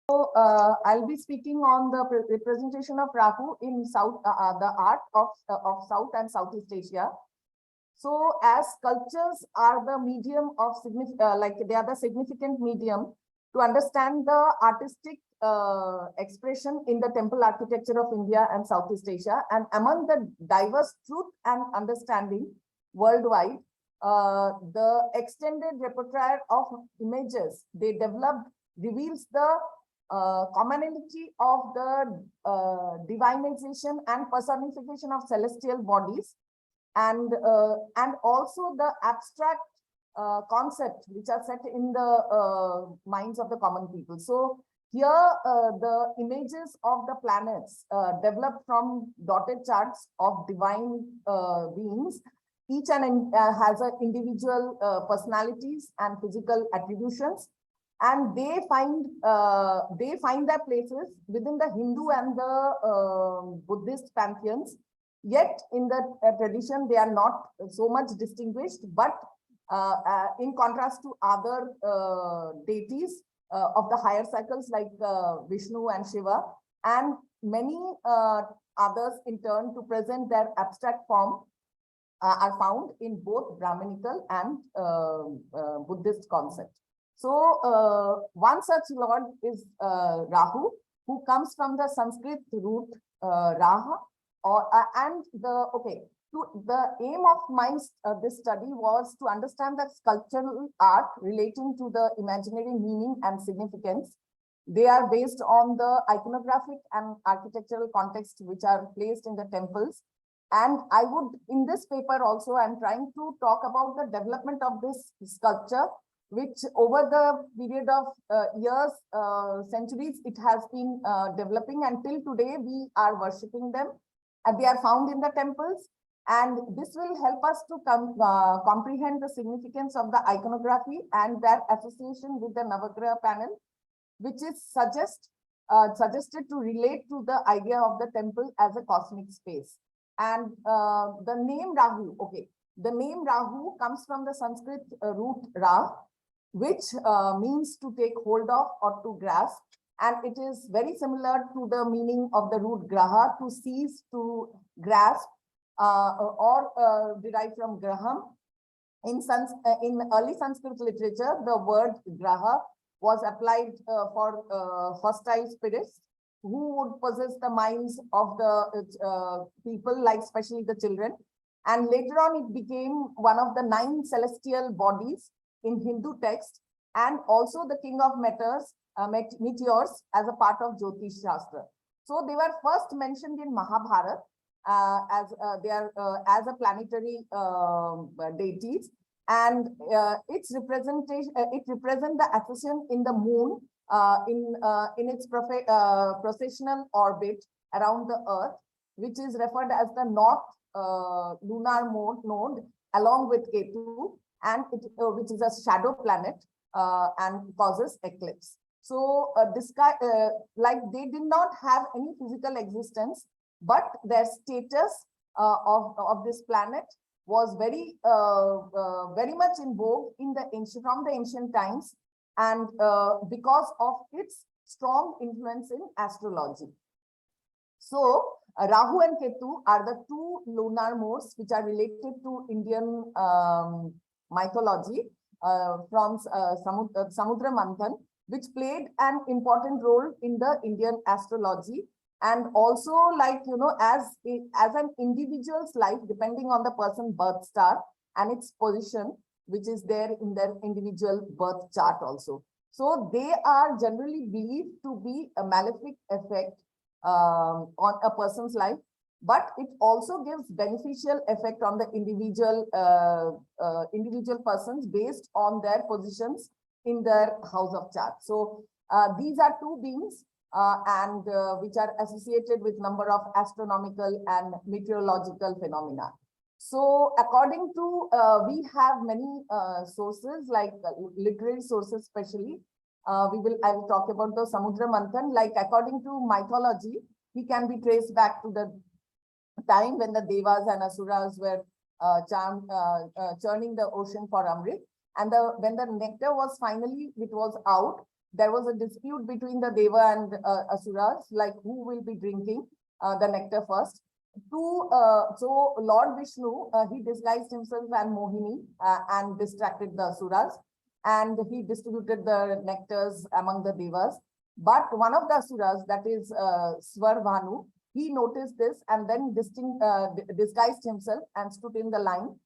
So I'll be speaking on the representation of Rahu in the art of South and Southeast Asia. So as sculptures are the medium of they are the significant medium to understand the artistic expression in the temple architecture of India and Southeast Asia, and among the diverse truth and understanding worldwide, the extended repertoire of images they developed reveals the commonality of the divinization and personification of celestial bodies, and also the abstract concept which are set in the minds of the common people. So here the images of the planets developed from dotted charts of divine beings, each and has an individual personalities and physical attributions, and they find their places within the Hindu and the Buddhist pantheons. Yet in the tradition, they are not so much distinguished, but in contrast to other deities of the higher cycles like Vishnu and Shiva, and many others in turn to present their abstract form are found in both Brahminical and Buddhist concepts. So one such lord is Rahu, who comes from the Sanskrit root Raha, the aim of this study was to understand the sculptural art relating to the imaginary meaning and significance. They are based on the iconographic and architectural context which are placed in the temples. And I would, in this paper also, I'm trying to talk about the development of this sculpture, which over the period of years, centuries, it has been developing, and till today we are worshipping them, and they are found in the temples. And this will help us to comprehend the significance of the iconography and their association with the Navagraha panel, which is suggested to relate to the idea of the temple as a cosmic space. And the name Rahu, the name Rahu comes from the Sanskrit root Ra, which means to take hold of or to grasp. And it is very similar to the meaning of the root Graha, to seize, to grasp, or derived from Graham. In early Sanskrit literature, the word Graha was applied for hostile spirits who would possess the minds of the people, like especially the children. And later on, it became one of the 9 celestial bodies in Hindu text, and also the king of meteors as a part of Jyotish Shastra. So they were first mentioned in Mahabharata as a planetary deities, and its representation it represents the accession in the moon in its processional orbit around the Earth, which is referred as the north lunar node, along with Ketu, and which is a shadow planet and causes eclipse. So like they did not have any physical existence, but their status of this planet was very much in vogue from the ancient times, and because of its strong influence in astrology. So Rahu and Ketu are the 2 lunar modes which are related to Indian mythology from Samudra Manthan, which played an important role in the Indian astrology. And also, like, as an individual's life, depending on the person's birth star and its position, which is there in their individual birth chart also. So they are generally believed to be a malefic effect on a person's life, but it also gives beneficial effect on the individual persons based on their positions in their house of chart. So these are 2 beings which are associated with number of astronomical and meteorological phenomena. So according to, we have many sources, like literary sources especially. I will talk about the Samudra Manthan. Like, according to mythology, he can be traced back to the time when the Devas and Asuras were churning the ocean for Amrit. And when the nectar was finally, it was out, there was a dispute between the Deva and Asuras, like who will be drinking the nectar first. So Lord Vishnu, he disguised himself as Mohini and distracted the Asuras, and he distributed the nectars among the Devas. But one of the Asuras, that is Svarbhanu, he noticed this and then disguised himself and stood in the line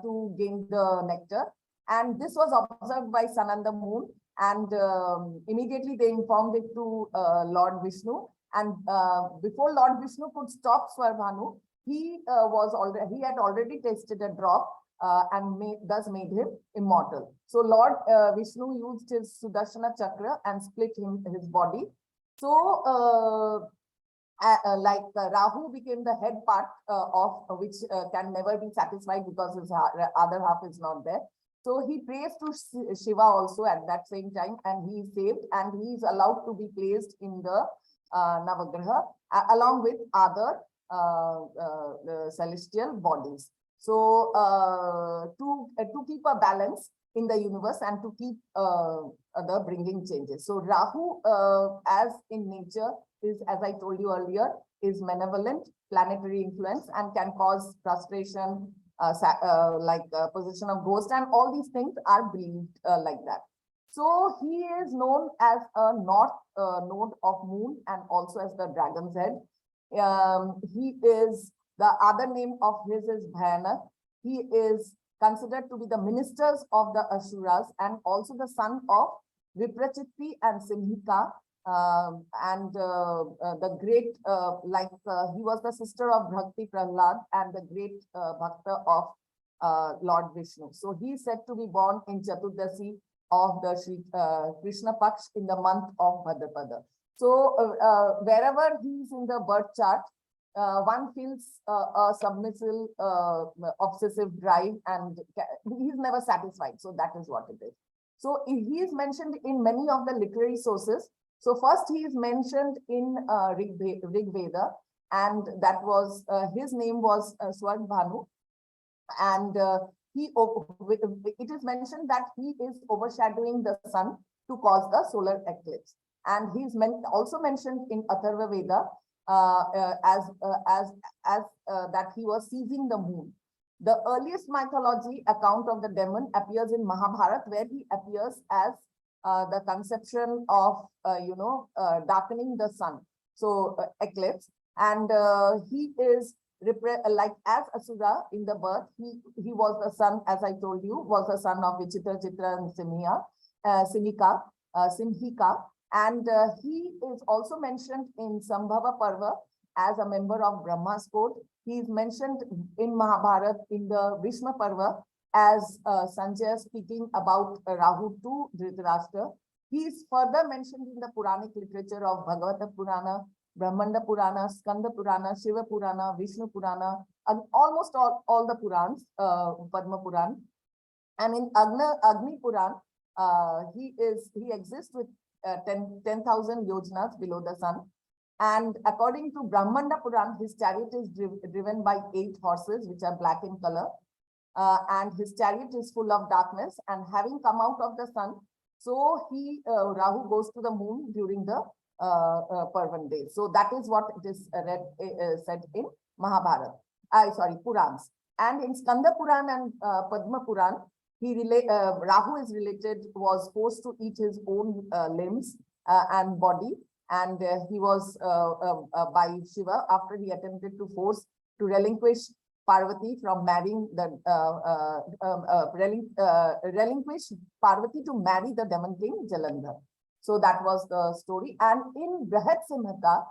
to gain the nectar. And this was observed by Sun and the Moon, and immediately they informed it to Lord Vishnu. And before Lord Vishnu could stop Svarbhanu, he had already tasted a drop and thus made him immortal. So Lord Vishnu used his Sudarshana Chakra and split his body. So Rahu became the head part of which can never be satisfied because his other half is not there. So he prays to Shiva also at that same time, and he is saved, and he is allowed to be placed in the Navagraha along with other celestial bodies. So to keep a balance in the universe and to keep the bringing changes. So Rahu, as in nature, is, as I told you earlier, is malevolent planetary influence and can cause frustration, position of ghost, and all these things are believed like that. So he is known as a north node of moon and also as the dragon's head. He is, the other name of his is Bhayanak. He is considered to be the ministers of the Asuras and also the son of Viprachiti and Simhika. The great, he was the sister of Bhakti Prahlad and the great Bhakta of Lord Vishnu. So he is said to be born in Chaturdasi of the Shri Krishna Paksh in the month of Bhadrapada. So wherever he is in the birth chart, one feels a submissive, obsessive drive, and he is never satisfied. So that is what it is. So he is mentioned in many of the literary sources. So first he is mentioned in Rig Veda, and that was his name was Svarbhanu, and it is mentioned that he is overshadowing the sun to cause the solar eclipse, and he is also mentioned in Atharva Veda as that he was seizing the moon. The earliest mythology account of the demon appears in Mahabharata, where he appears as the conception of darkening the sun, so eclipse, and he is like as Asura in the birth. He was the son, as I told you, was the son of Vichitra, Chitra, and Simhika, and he is also mentioned in Sambhava Parva as a member of Brahma's court. He is mentioned in Mahabharata in the Bhishma Parva as Sanjay speaking about Rahu to Dhritarashtra. He is further mentioned in the Puranic literature of Bhagavata Purana, Brahmanda Purana, Skanda Purana, Shiva Purana, Vishnu Purana, and almost all the Purans, Padma Puran. And in Agni Puran, he exists with 10,000 yojanas below the sun. And according to Brahmanda Puran, his chariot is driven by 8 horses, which are black in color. And his chariot is full of darkness, and having come out of the sun, so Rahu goes to the moon during the Parvan day. So that is what it is said in Mahabharata. Purans. And in Skanda Puran and Padma Puran, Rahu was forced to eat his own limbs and body, and he was by Shiva after he attempted to force to relinquish Parvati from marrying the relinquish Parvati to marry the demon king Jalandhar. So that was the story. And in Brihat Samhita,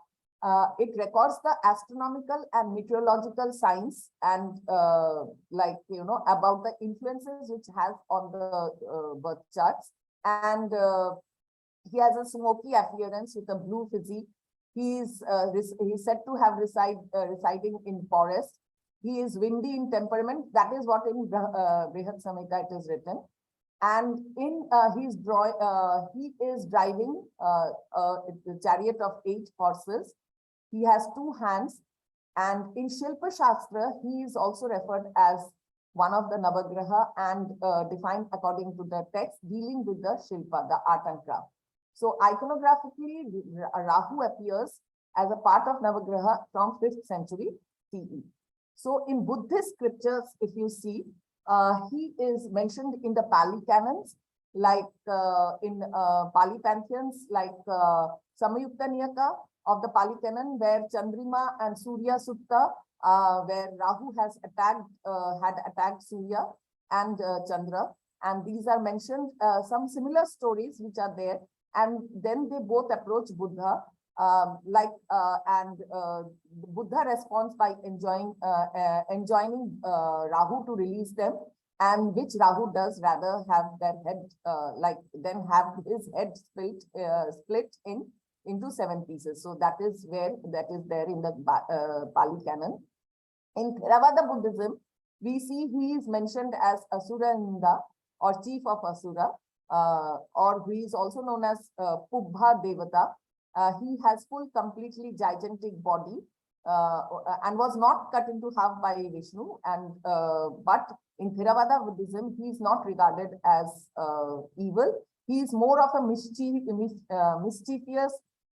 it records the astronomical and meteorological signs and about the influences which has on the birth charts. And he has a smoky appearance with a blue physique. He's said to have residing in forest. He is windy in temperament. That is what in Brihat Samhita it is written. And in he is driving the chariot of 8 horses. He has 2 hands. And in Shilpa Shastra, he is also referred as one of the Navagraha and defined according to the text dealing with the Shilpa, the art and craft. So iconographically, Rahu appears as a part of Navagraha from 5th century CE. So in Buddhist scriptures, if you see, he is mentioned in the Pali canons, like in Pali pantheons, like Samayukta Niyaka of the Pali canon, where Chandrima and Surya Sutta, where Rahu has had attacked Surya and Chandra, and these are mentioned, some similar stories which are there, and then they both approach Buddha, Buddha responds by enjoining Rahu to release them, and which Rahu does rather have their head, then have his head split into 7 pieces. So that is there in the Pali canon. In Theravada Buddhism, we see he is mentioned as Asura Ninda, or chief of Asura, or he is also known as Pubbha Devata. He has full, completely gigantic body, and was not cut into half by Vishnu. And but in Theravada Buddhism, he is not regarded as evil. He is more of a mischievous,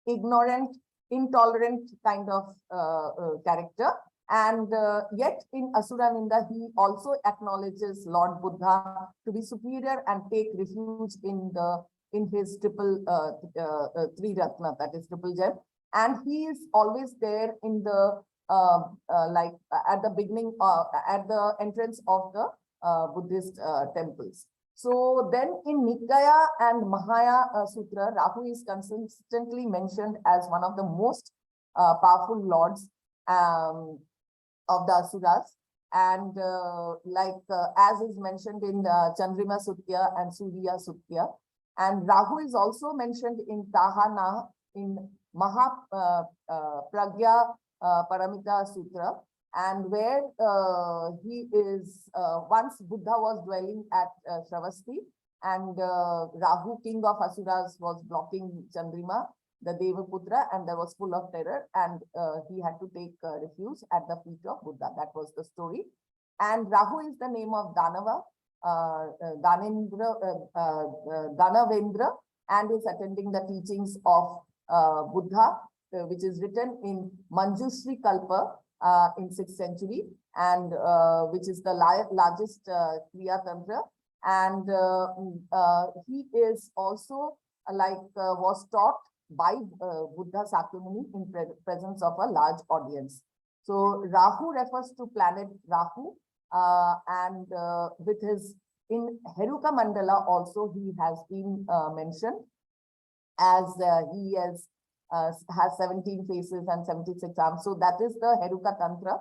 ignorant, intolerant kind of character. And yet in Asura Ninda, he also acknowledges Lord Buddha to be superior and take refuge in his triple Triratna, that is triple gem. And he is always there in the at the beginning, at the entrance of the Buddhist temples. So then in Nikaya and Mahaya Sutra, Rahu is consistently mentioned as one of the most powerful lords of the Asuras. And as is mentioned in Chandrima Sutya and Surya Sutya. And Rahu is also mentioned in Tahana, in Maha Pragya Paramita Sutra, and where he is, once Buddha was dwelling at Shravasti, and Rahu, king of Asuras, was blocking Chandrima, the Devaputra, and there was full of terror, and he had to take refuge at the feet of Buddha. That was the story. And Rahu is the name of Danava, Danavendra, and is attending the teachings of Buddha, which is written in Manjushri Kalpa in 6th century, and which is the largest Kriya Tantra. And he is also was taught by Buddha Sakyamuni in presence of a large audience. So Rahu refers to planet Rahu, and with his, in Heruka Mandala also he has been mentioned as he has 17 faces and 76 arms. So that is the Heruka Tantra.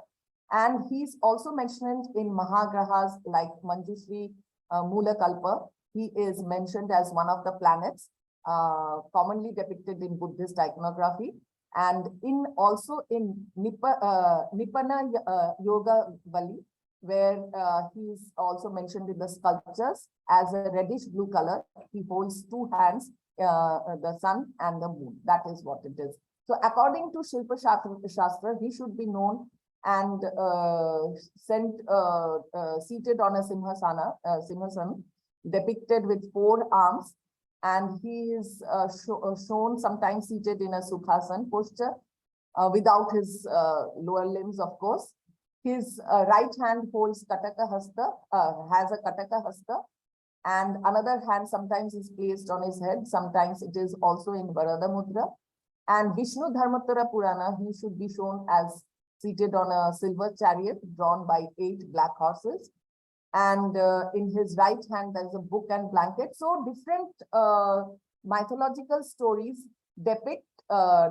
And he's also mentioned in Mahagrahas like Manjushri Mula Kalpa. He is mentioned as one of the planets commonly depicted in Buddhist iconography. And also in Nipana Yoga Vali, where he is also mentioned in the sculptures as a reddish blue color. He holds 2 hands, the sun and the moon. That is what it is. So according to Shilpa Shastra, he should be known and seated on a Simhasana, depicted with 4 arms. And he is shown sometimes seated in a Sukhasana posture without his lower limbs, of course. His right hand holds Kataka Hasta, has a Kataka Hasta, and another hand sometimes is placed on his head, sometimes it is also in Varada Mudra. And Vishnu Dharmottara Purana, he should be shown as seated on a silver chariot drawn by 8 black horses. And in his right hand, there's a book and blanket. So different mythological stories depict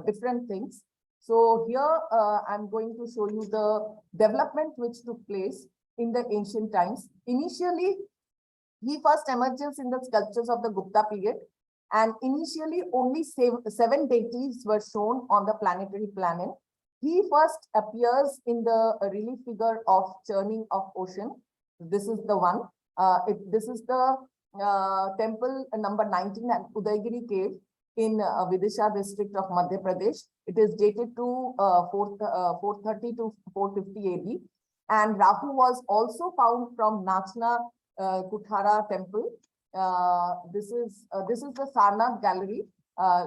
different things. So here I'm going to show you the development which took place in the ancient times. Initially, he first emerges in the sculptures of the Gupta period. And initially, only 7 deities were shown on the planetary plane. He first appears in the relief figure of churning of ocean. This is the one. This is the temple number 19 at Udaygiri cave in Vidisha district of Madhya Pradesh. It is dated to 430 to 450 AD. And Rahu was also found from Nachna Kuthara temple. This is the Sarnath gallery,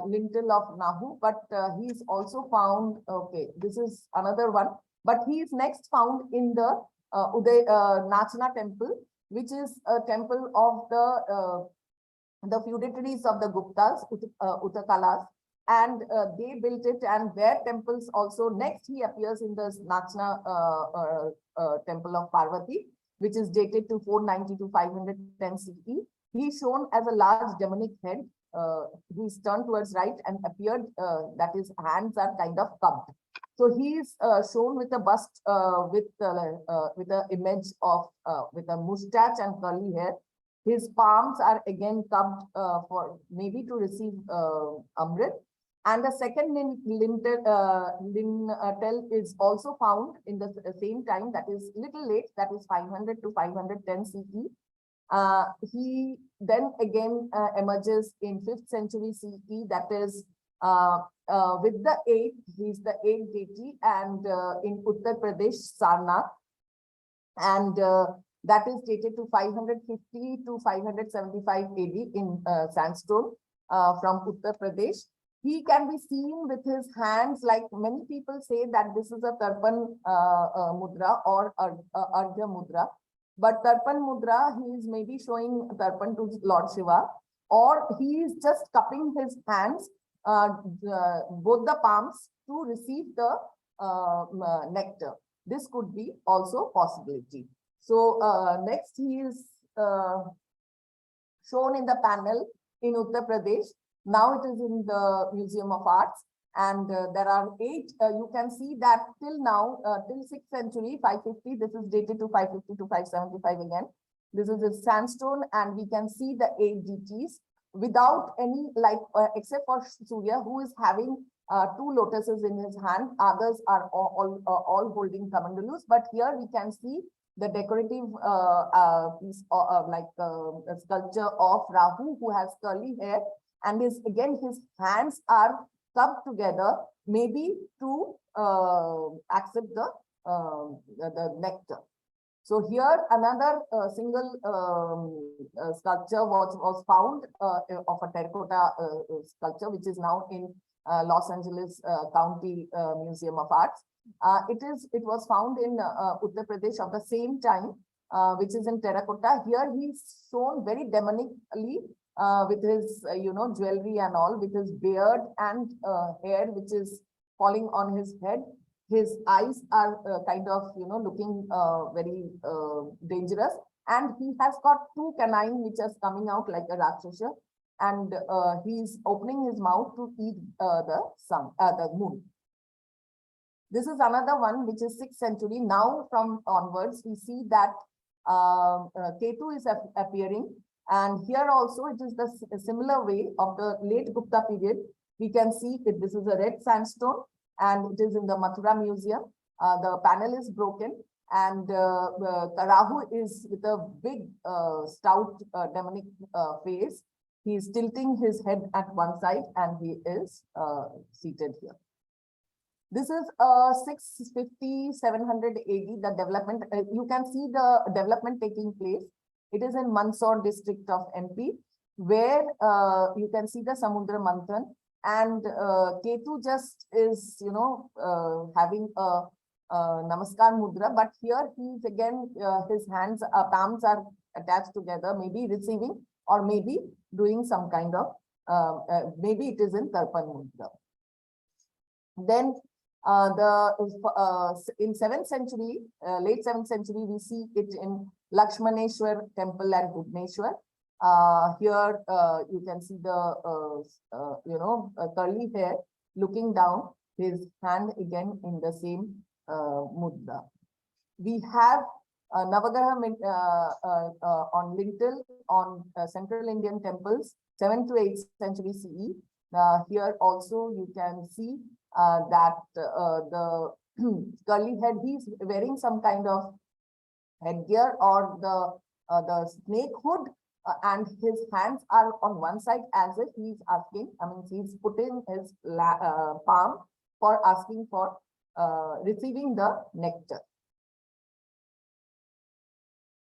lintel of Nahu, but he is also found, okay, this is another one, but he is next found in the Nachna temple, which is a temple of the feudatories of the Guptas, Utakalas, and they built it, and their temples also. Next, he appears in the Nachna temple of Parvati, which is dated to 490 to 510 CE. He is shown as a large demonic head. He is turned towards right and appeared that his hands are kind of cupped. So he is shown with a bust with an image of with a mustache and curly hair. His palms are again cupped for maybe to receive Amrit. And the second lintel is also found in the same time, that is little late, that is 500 to 510 CE. He then again emerges in 5th century CE, that is with the 8th, he's the 8th deity, and in Uttar Pradesh, Sarnath, and that is dated to 550 to 575 AD in sandstone from Uttar Pradesh. He can be seen with his hands, like many people say that this is a Tarpan mudra or Arghya mudra. But Tarpan mudra, he is maybe showing Tarpan to Lord Shiva, or he is just cupping his hands, both the palms, to receive the nectar. This could be also possibility. So next he is shown in the panel in Uttar Pradesh. Now it is in the Museum of Arts, and there are 8. You can see that till now, till 6th century, 550. This is dated to 550 to 575 again. This is a sandstone, and we can see the 8 deities without any, like except for Surya, who is having 2 lotuses in his hand. Others are all holding kamandalus, but here we can see the decorative piece like a sculpture of Rahu, who has curly hair, and his hands are cupped together, maybe to accept the nectar. So here another single sculpture was found of a terracotta sculpture, which is now in Los Angeles County Museum of Arts. It was found in Uttar Pradesh of the same time, which is in terracotta. Here he's shown very demonically with his jewelry and all, with his beard and hair which is falling on his head. His eyes are kind of looking very dangerous, and he has got 2 canines which are coming out like a rakshasa, and he's opening his mouth to eat the sun, the moon. This is another one which is 6th century. Now from onwards we see that Ketu is appearing, and here also it is the similar way of the late Gupta period. We can see that this is a red sandstone, and it is in the Mathura Museum. The panel is broken, and Rahu is with a big stout demonic face. He is tilting his head at one side, and he is seated here. This is 650, 700 AD, the development. You can see the development taking place. It is in Mandsaur district of MP, where you can see the Samudra Manthan, and Ketu just is, having a Namaskar Mudra, but here he is again, his hands, palms are attached together, maybe receiving or maybe doing some kind of, maybe it is in Tarpan Mudra. Then in 7th century, late 7th century, we see it in Lakshmaneshwar temple and Bhubaneswar. Here you can see the curly hair looking down, his hand again in the same mudra. We have Navagraha on lintel on Central Indian temples, 7th to 8th century CE. Here also you can see that the curly head, he's wearing some kind of headgear or the snake hood, and his hands are on one side as if he's asking, he's putting his palm for asking for receiving the nectar.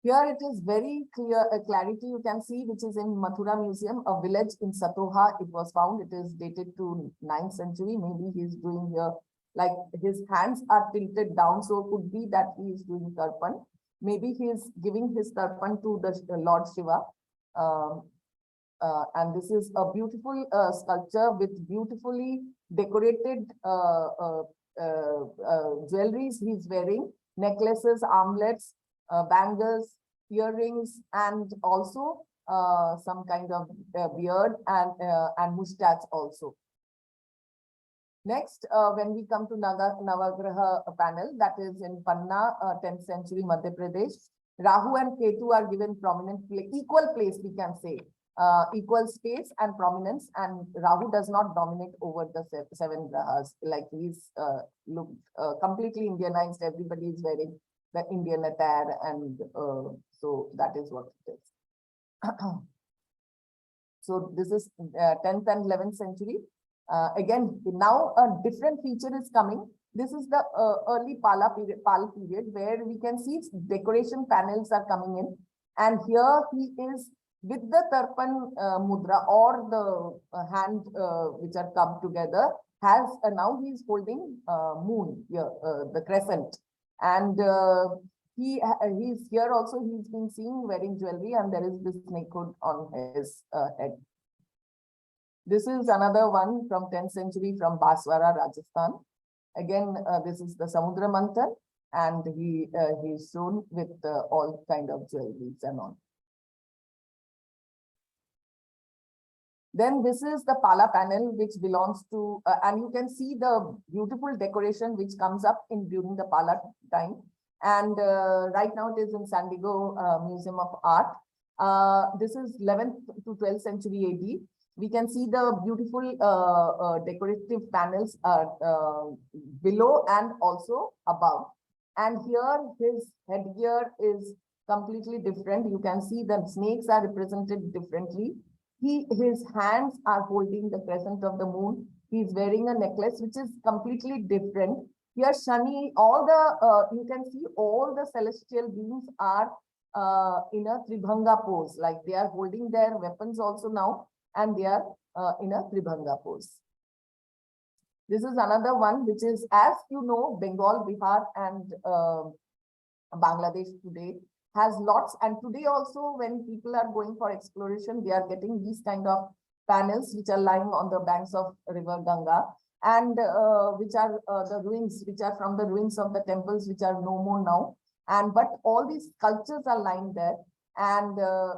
Here it is very clear, clarity you can see, which is in Mathura Museum, a village in Satoha. It was found. It is dated to 9th century. Maybe he's doing here, like his hands are tilted down, so it could be that he is doing Tarpan. Maybe he is giving his Tarpan to the Lord Shiva. Um, and this is a beautiful sculpture with beautifully decorated jewelries he's wearing, necklaces, armlets, bangles, earrings, and also some kind of beard and mustache also. Next, when we come to Navagraha panel, that is in Panna, 10th century Madhya Pradesh, Rahu and Ketu are given prominent equal place, we can say, equal space and prominence, and Rahu does not dominate over the seven grahas. Like he's looked completely Indianized. Everybody is wearing the Indian attire, and so that is what it is. So this is 10th and 11th century. Again, now a different feature is coming. This is the early Pal period, where we can see decoration panels are coming in, and here he is with the Tarpan mudra, or the hand which are come together, has now he is holding moon here, the crescent, and he's here also. He's been seen wearing jewelry, and there is this snake hood on his head. This is another one from 10th century from Baswara, Rajasthan. Again, this is the Samudra Manthan, and he's shown with all kind of jewelries and all. Then this is the Pala panel, which belongs to, and you can see the beautiful decoration which comes up during the Pala time. And right now it is in San Diego Museum of Art. This is 11th to 12th century AD. We can see the beautiful decorative panels below and also above. And here his headgear is completely different. You can see the snakes are represented differently. His hands are holding the crescent of the moon. He's wearing a necklace which is completely different. Here Shani, all the, you can see all the celestial beings are in a Tribhanga pose, like they are holding their weapons also now, and they are in a Tribhanga pose. This is another one, which is, as you know, Bengal, Bihar, and Bangladesh today has lots. And today also, when people are going for exploration, they are getting these kind of panels which are lying on the banks of river Ganga, and which are the ruins, which are from the ruins of the temples, which are no more now. And but all these sculptures are lying there. And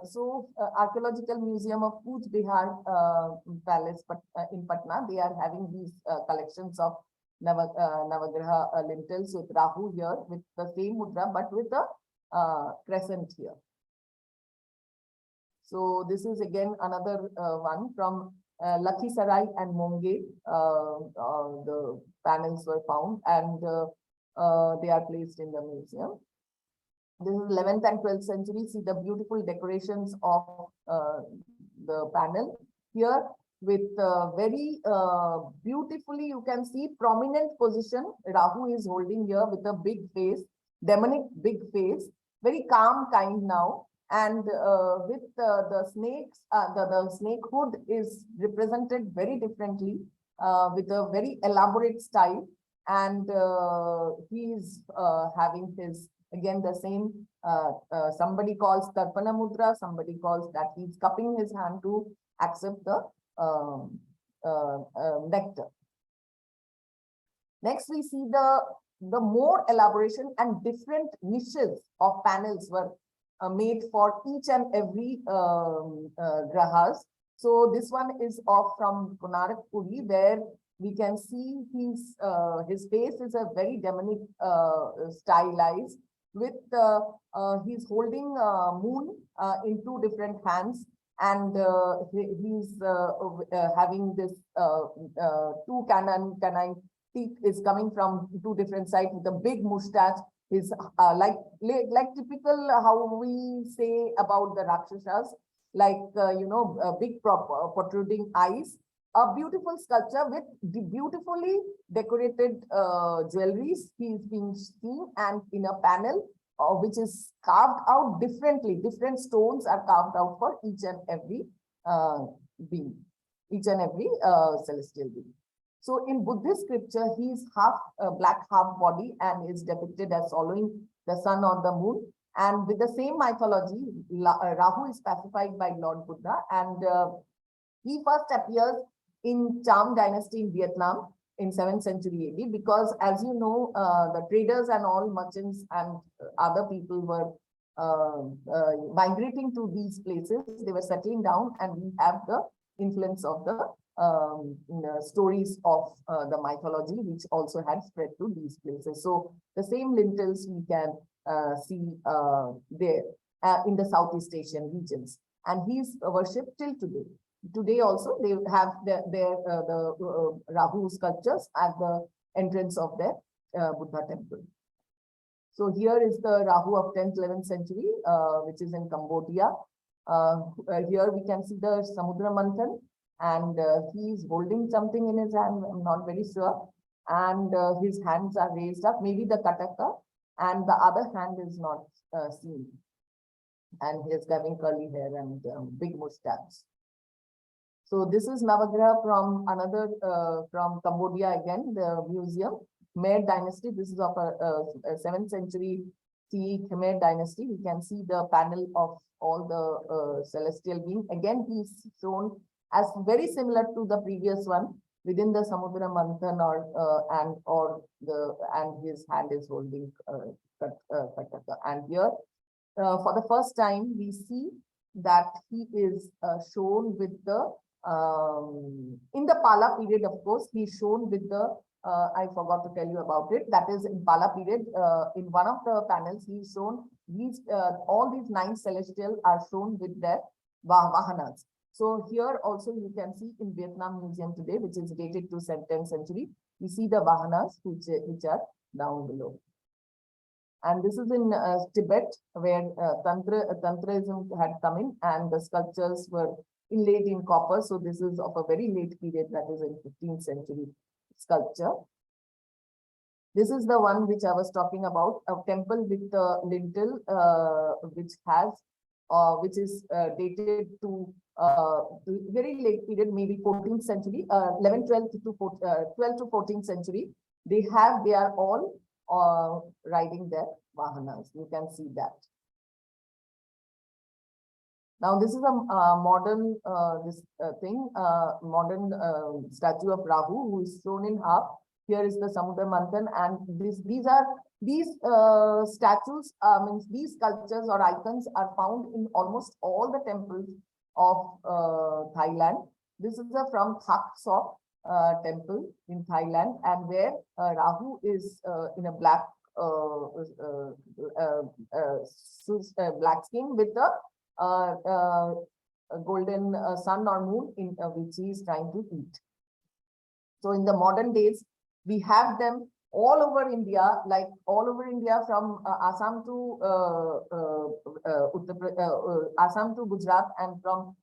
so Archaeological Museum of Kuch Bihar Palace in Patna, they are having these collections of Navagraha lintels with Rahu here, with the same mudra, but with the crescent here. So this is again another one from Lakhisarai and Monge. The panels were found, and they are placed in the museum. This is 11th and 12th century. See the beautiful decorations of the panel here, with very beautifully, you can see prominent position. Rahu is holding here with a big face, demonic big face, very calm kind now. And with the snakes, the snake hood is represented very differently, with a very elaborate style. And he is having his, again, the same, somebody calls Tarpana Mudra, somebody calls that he's cupping his hand to accept the nectar. Next, we see the more elaboration and different niches of panels were made for each and every grahas. So this one is from Konark, Puri, where we can see his face is a very demonic stylized, with he's holding moon in two different hands, and he's having this two canine teeth is coming from two different sides with a big mustache. Is like typical how we say about the Rakshasas, like you know, big protruding eyes. A beautiful sculpture with beautifully decorated jewelries. He's being seen, and in a panel which is carved out differently. Different stones are carved out for each and every being, each and every celestial being. So in Buddhist scripture, he is half black, half body, and is depicted as following the sun or the moon. And with the same mythology, Rahu is pacified by Lord Buddha, and he first appears in Cham dynasty in Vietnam in 7th century AD, because as you know, the traders and all merchants and other people were migrating to these places. They were settling down, and we have the influence of the stories of the mythology, which also had spread to these places. So the same lintels we can see there in the Southeast Asian regions, and he's worshipped till today. Today also they have the Rahu sculptures at the entrance of their Buddha temple. So here is the Rahu of 10th, 11th century, which is in Cambodia. Here we can see the Samudra Manthan, and he is holding something in his hand. I'm not very sure. And his hands are raised up, maybe the Kataka, and the other hand is not seen. And he is having curly hair and big mustache. So this is Navagraha from another, from Cambodia again, the museum, Khmer dynasty. This is of a 7th century CE Khmer dynasty. We can see the panel of all the celestial beings. Again, he's shown as very similar to the previous one within the Samudra Manthan, and his hand is holding Kataka. And here, for the first time, we see that he is shown with the in the Pala period. Of course, he's shown with the I forgot to tell you about it. That is in Pala period. In one of the panels, he's shown these all these 9 celestial are shown with their vahanas. So here also you can see in Vietnam Museum today, which is dated to 10th century, we see the vahanas which are down below. And this is in Tibet, where Tantraism had come in, and the sculptures were inlaid in copper. So this is of a very late period, that is in 15th century sculpture. This is the one which I was talking about, a temple with the lintel, which is dated to very late period, maybe 14th century, 12 to 14th century. They are all riding their vahanas. You can see that. Now this is a modern modern statue of Rahu, who is shown in half. Here is the Samudra Manthan, and these statues, means these sculptures or icons are found in almost all the temples of Thailand. This is from Thak Sok temple in Thailand, and where Rahu is in a black black skin with the golden sun or moon in which he is trying to eat. So in the modern days, we have them all over India, like all over India, from Assam to Assam to Gujarat, and from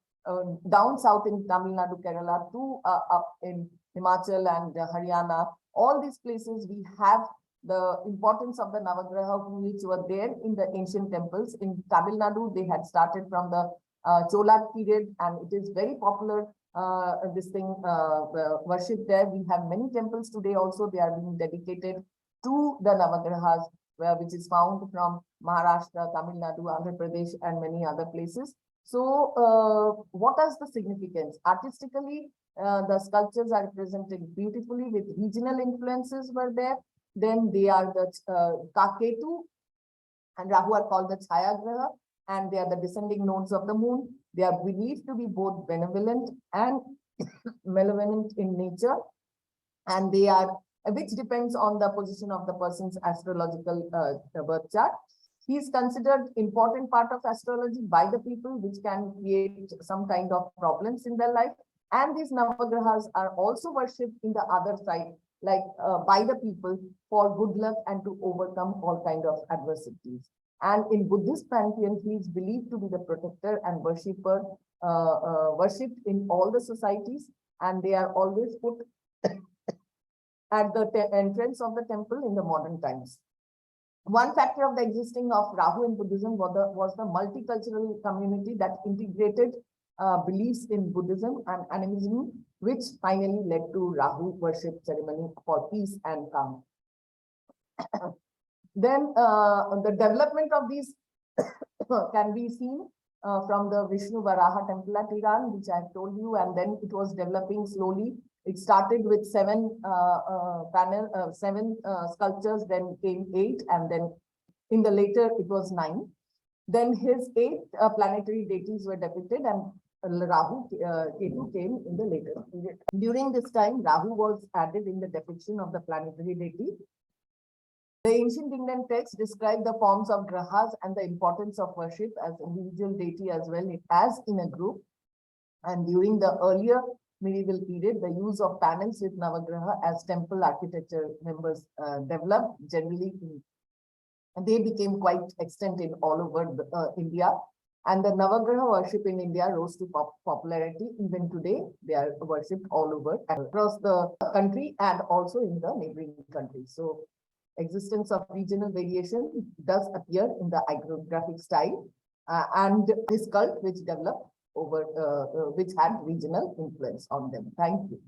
down south in Tamil Nadu, Kerala, to up in Himachal and Haryana. All these places we have the importance of the Navagraha, which were there in the ancient temples. In Tamil Nadu, they had started from the Chola period, and it is very popular. Worship there. We have many temples today also. They are being dedicated to the Navagrahas, which is found from Maharashtra, Tamil Nadu, Andhra Pradesh, and many other places. So what is the significance? Artistically, the sculptures are represented beautifully with regional influences were there. Then they are the Kaketu and Rahu are called the Chayagraha, and they are the descending nodes of the moon. They are believed to be both benevolent and malevolent in nature, and they are, which depends on the position of the person's astrological birth chart. He is considered important part of astrology by the people, which can create some kind of problems in their life. And these Navagrahas are also worshipped in the other side, like by the people, for good luck and to overcome all kind of adversities. And in Buddhist pantheon, he is believed to be the protector and worshipper, worshipped in all the societies, and they are always put at the entrance of the temple in the modern times. One factor of the existing of Rahu in Buddhism was the multicultural community that integrated beliefs in Buddhism and animism, which finally led to Rahu worship ceremony for peace and calm. Then the development of these can be seen from the Vishnu Varaha temple at Iran, which I have told you, and then it was developing slowly. It started with seven sculptures, then came 8, and then in the later it was 9. Then his 8 planetary deities were depicted, and Rahu, Ketu came in the later period. During this time, Rahu was added in the depiction of the planetary deity. The ancient Indian texts describe the forms of grahas and the importance of worship as individual deity as well as in a group. And during the earlier medieval period, the use of panels with Navagraha as temple architecture members developed generally. And they became quite extant in all over India. And the Navagraha worship in India rose to popularity. Even today, they are worshipped all over across the country and also in the neighboring countries. So existence of regional variation does appear in the iconographic style and this cult which developed over which had regional influence on them. Thank you.